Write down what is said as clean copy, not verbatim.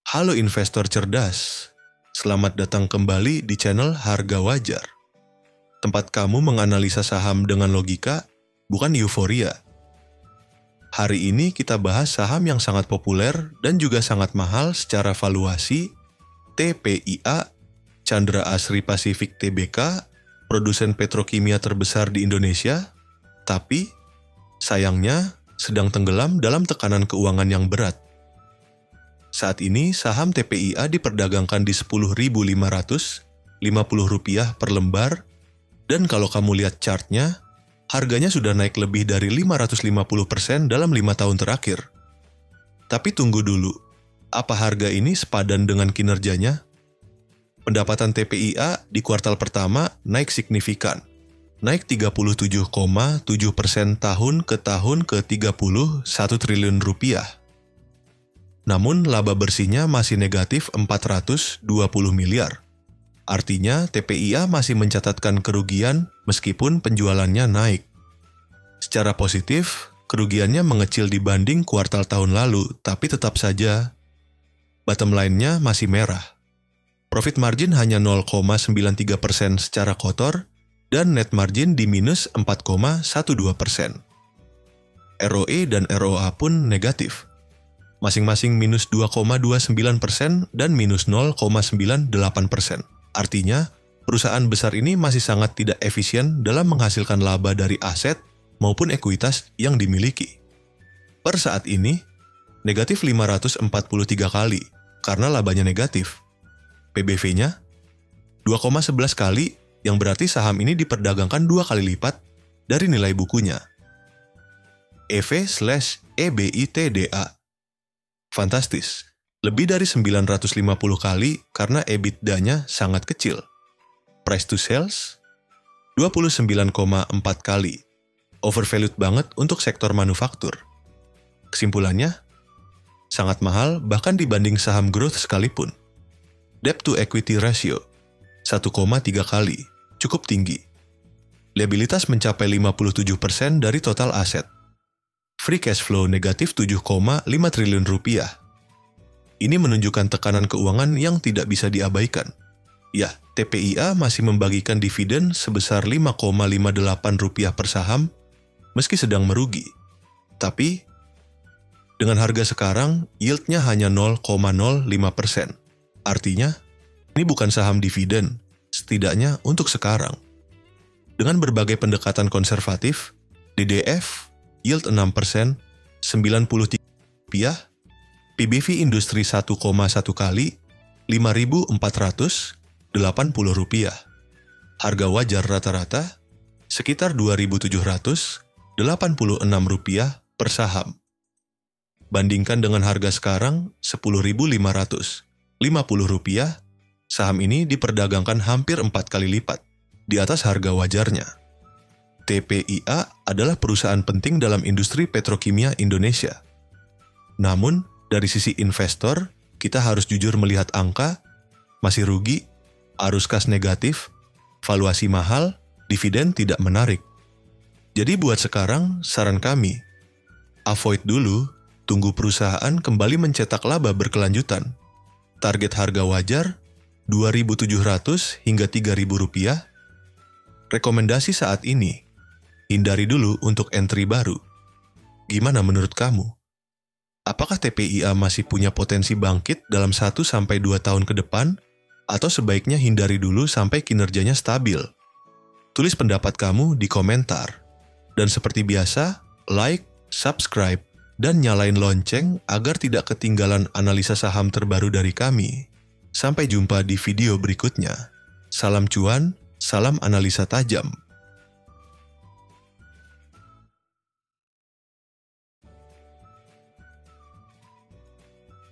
Halo investor cerdas, selamat datang kembali di channel Harga Wajar. Tempat kamu menganalisa saham dengan logika, bukan euforia. Hari ini kita bahas saham yang sangat populer dan juga sangat mahal secara valuasi, TPIA, Chandra Asri Pacific Tbk, produsen petrokimia terbesar di Indonesia, tapi sayangnya sedang tenggelam dalam tekanan keuangan yang berat. Saat ini saham TPIA diperdagangkan di Rp10.550 per lembar, dan kalau kamu lihat chartnya, harganya sudah naik lebih dari 550% dalam 5 tahun terakhir. Tapi tunggu dulu, apa harga ini sepadan dengan kinerjanya? Pendapatan TPIA di kuartal pertama naik signifikan, naik 37,7% tahun ke Rp31 triliun. Namun laba bersihnya masih negatif 420 miliar. Artinya TPIA masih mencatatkan kerugian meskipun penjualannya naik. Secara positif, kerugiannya mengecil dibanding kuartal tahun lalu, tapi tetap saja bottom line-nya masih merah. Profit margin hanya 0,93% secara kotor dan net margin di minus 4,12%. ROE dan ROA pun negatif, masing-masing minus 2,29% dan minus 0,98%. Artinya, perusahaan besar ini masih sangat tidak efisien dalam menghasilkan laba dari aset maupun ekuitas yang dimiliki. Per saat ini, negatif 543 kali karena labanya negatif. PBV-nya 2,11 kali, yang berarti saham ini diperdagangkan 2 kali lipat dari nilai bukunya. EV/EBITDA fantastis, lebih dari 950 kali karena EBITDA-nya sangat kecil. Price to sales 29,4 kali, overvalued banget untuk sektor manufaktur. Kesimpulannya, sangat mahal bahkan dibanding saham growth sekalipun. Debt to equity ratio 1,3 kali, cukup tinggi. Liabilitas mencapai 57% dari total aset. Free cash flow negatif 7,5 triliun rupiah. Ini menunjukkan tekanan keuangan yang tidak bisa diabaikan. Ya, TPIA masih membagikan dividen sebesar Rp5,58 per saham meski sedang merugi. Tapi, dengan harga sekarang, yield-nya hanya 0,05%. Artinya, ini bukan saham dividen, setidaknya untuk sekarang. Dengan berbagai pendekatan konservatif, DDF, yield 6%, Rp93, PBV industri 1,1 kali, Rp5.480. Harga wajar rata-rata sekitar Rp2.786 per saham. Bandingkan dengan harga sekarang Rp10.550, saham ini diperdagangkan hampir 4 kali lipat di atas harga wajarnya. TPIA adalah perusahaan penting dalam industri petrokimia Indonesia. Namun, dari sisi investor, kita harus jujur melihat angka, masih rugi, arus kas negatif, valuasi mahal, dividen tidak menarik. Jadi buat sekarang, saran kami, avoid dulu, tunggu perusahaan kembali mencetak laba berkelanjutan. Target harga wajar, Rp2.700 hingga Rp3.000. Rekomendasi saat ini, hindari dulu untuk entry baru. Gimana menurut kamu? Apakah TPIA masih punya potensi bangkit dalam 1-2 tahun ke depan? Atau sebaiknya hindari dulu sampai kinerjanya stabil? Tulis pendapat kamu di komentar. Dan seperti biasa, like, subscribe, dan nyalain lonceng agar tidak ketinggalan analisa saham terbaru dari kami. Sampai jumpa di video berikutnya. Salam cuan, salam analisa tajam.